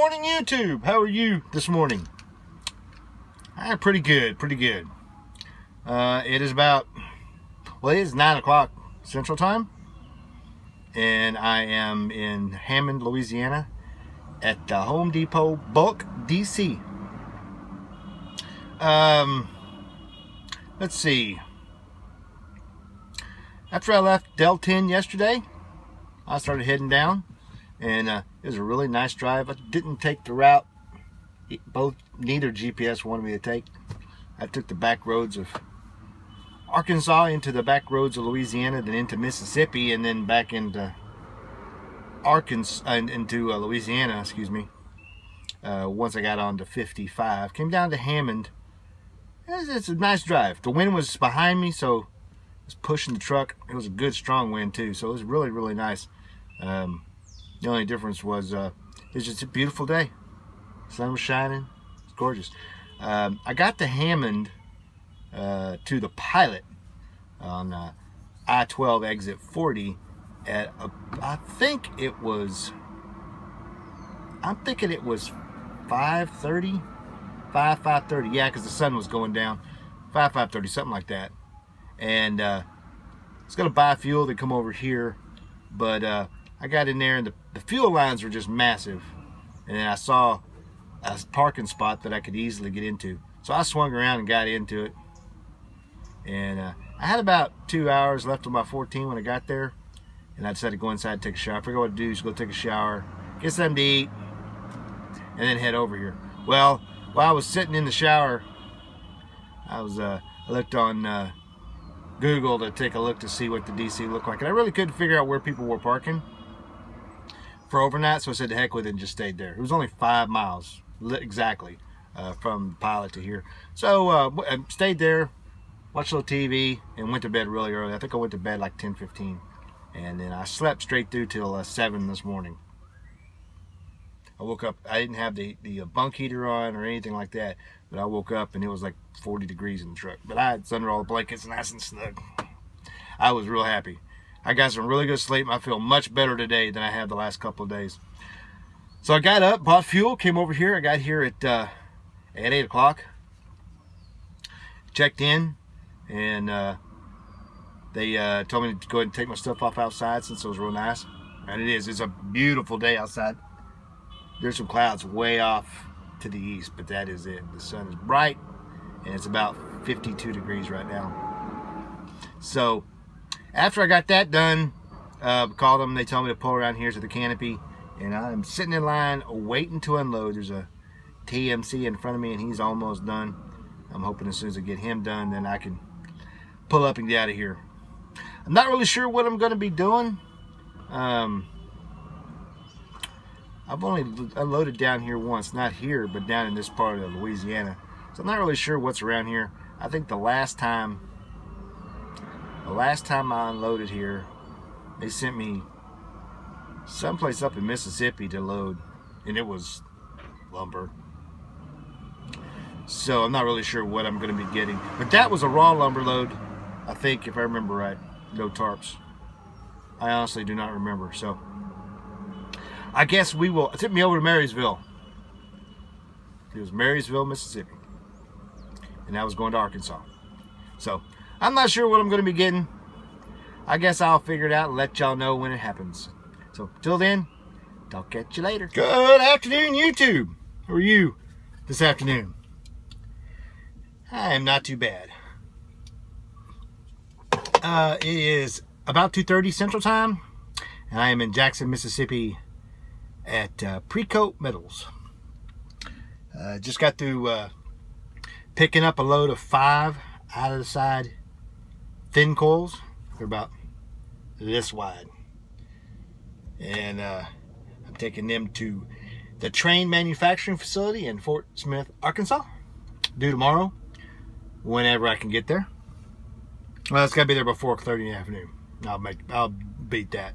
morning, YouTube. How are you this morning? Pretty good, pretty good. It is about, well, it is 9 o'clock Central Time, and I am in Hammond, Louisiana, at the Home Depot Bulk DC. Let's see. After I left Del 10 yesterday, I started heading down, and it was a really nice drive. I didn't take the route neither GPS wanted me to take. I took the back roads of Arkansas into the back roads of Louisiana, then into Mississippi, and then back into Louisiana, excuse me. Once I got on to 55, came down to Hammond. It's a nice drive. The wind was behind me, so it was pushing the truck. It was a good, strong wind too, so it was really, really nice. The only difference was it was just a beautiful day. Sun was shining. It's gorgeous. I got to Hammond to the Pilot on I-12 exit 40 at I'm thinking it was 5:30, 5:30. Yeah, because the sun was going down. 5:30, something like that. And it's gonna buy fuel to come over here, but I got in there and the fuel lines were just massive, and then I saw a parking spot that I could easily get into, so I swung around and got into it. And I had about 2 hours left on my 14 when I got there, and I decided to go inside and take a shower. I figured what to do is go take a shower, get something to eat, and then head over here. Well, while I was sitting in the shower, I looked on Google to take a look to see what the DC looked like, and I really couldn't figure out where people were parking for overnight, so I said to heck with it and just stayed there. It was only 5 miles exactly from Pilot to here, so I stayed there, watched a little TV, and went to bed really early. I think I went to bed like 10:15, and then I slept straight through till 7 this morning. I woke up, I didn't have the bunk heater on or anything like that, but I woke up and it was like 40 degrees in the truck, but it's under all the blankets, nice and snug. I was real happy. I got some really good sleep. I feel much better today than I have the last couple of days. So I got up, bought fuel, came over here. I got here at 8 o'clock, checked in, and they told me to go ahead and take my stuff off outside since it was real nice. And it is. It's a beautiful day outside. There's some clouds way off to the east, but that is it. The sun is bright, and it's about 52 degrees right now. So after I got that done, called them. They told me to pull around here to the canopy, and I'm sitting in line waiting to unload. There's a TMC in front of me, and he's almost done. I'm hoping as soon as I get him done, then I can pull up and get out of here. I'm not really sure what I'm going to be doing. I've only unloaded down here once, not here, but down in this part of Louisiana. So I'm not really sure what's around here. I think the last time I unloaded here, they sent me someplace up in Mississippi to load, and it was lumber. So I'm not really sure what I'm going to be getting. But that was a raw lumber load, I think, if I remember right. No tarps. I honestly do not remember. So I guess we will. It took me over to Marysville. It was Marysville, Mississippi. And I was going to Arkansas. So I'm not sure what I'm going to be getting. I guess I'll figure it out and let y'all know when it happens. So till then, I'll catch you later. Good afternoon, YouTube. How are you this afternoon? I am not too bad. It is about 2:30 Central Time, and I am in Jackson, Mississippi at Precoat Metals. Just got through picking up a load of 5 out of the side thin coils. They're about this wide, and I'm taking them to the Train manufacturing facility in Fort Smith, Arkansas, due tomorrow, whenever I can get there. Well, it's got to be there by 4:30 in the afternoon. I'll beat that.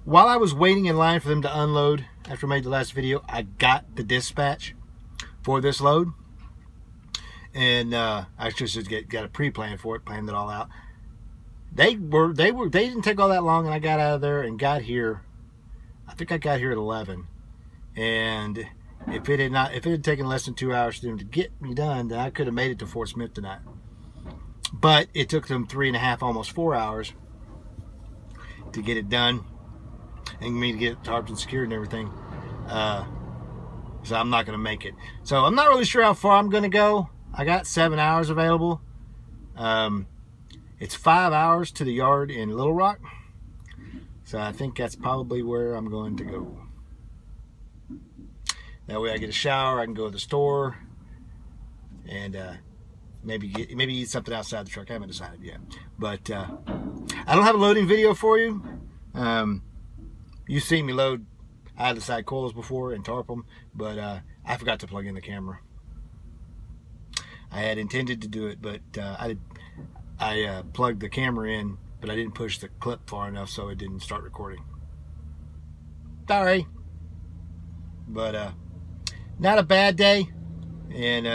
While I was waiting in line for them to unload after I made the last video, I got the dispatch for this load, and I just got a pre-plan for it, planned it all out. They didn't take all that long, and I got out of there and got here. I think I got here at 11, and if it had taken less than 2 hours for them to get me done, then I could have made it to Fort Smith tonight. But it took them 3.5, almost 4 hours to get it done and me to get tarps and secured and everything. So I'm not going to make it. So I'm not really sure how far I'm going to go. I got 7 hours available. It's 5 hours to the yard in Little Rock. So I think that's probably where I'm going to go. That way I get a shower, I can go to the store, and maybe eat something outside the truck. I haven't decided yet. But I don't have a loading video for you. You've seen me load out of the side coils before and tarp them, but I forgot to plug in the camera. I had intended to do it, but I plugged the camera in, but I didn't push the clip far enough, so it didn't start recording. Sorry. But not a bad day, and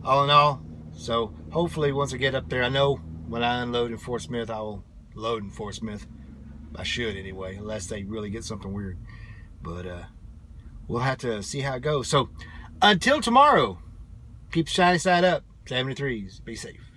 all in all, so hopefully once I get up there, I know when I unload in Fort Smith, I will load in Fort Smith. I should anyway, unless they really get something weird. But we'll have to see how it goes. So until tomorrow, keep the shiny side up. 73s. Be safe.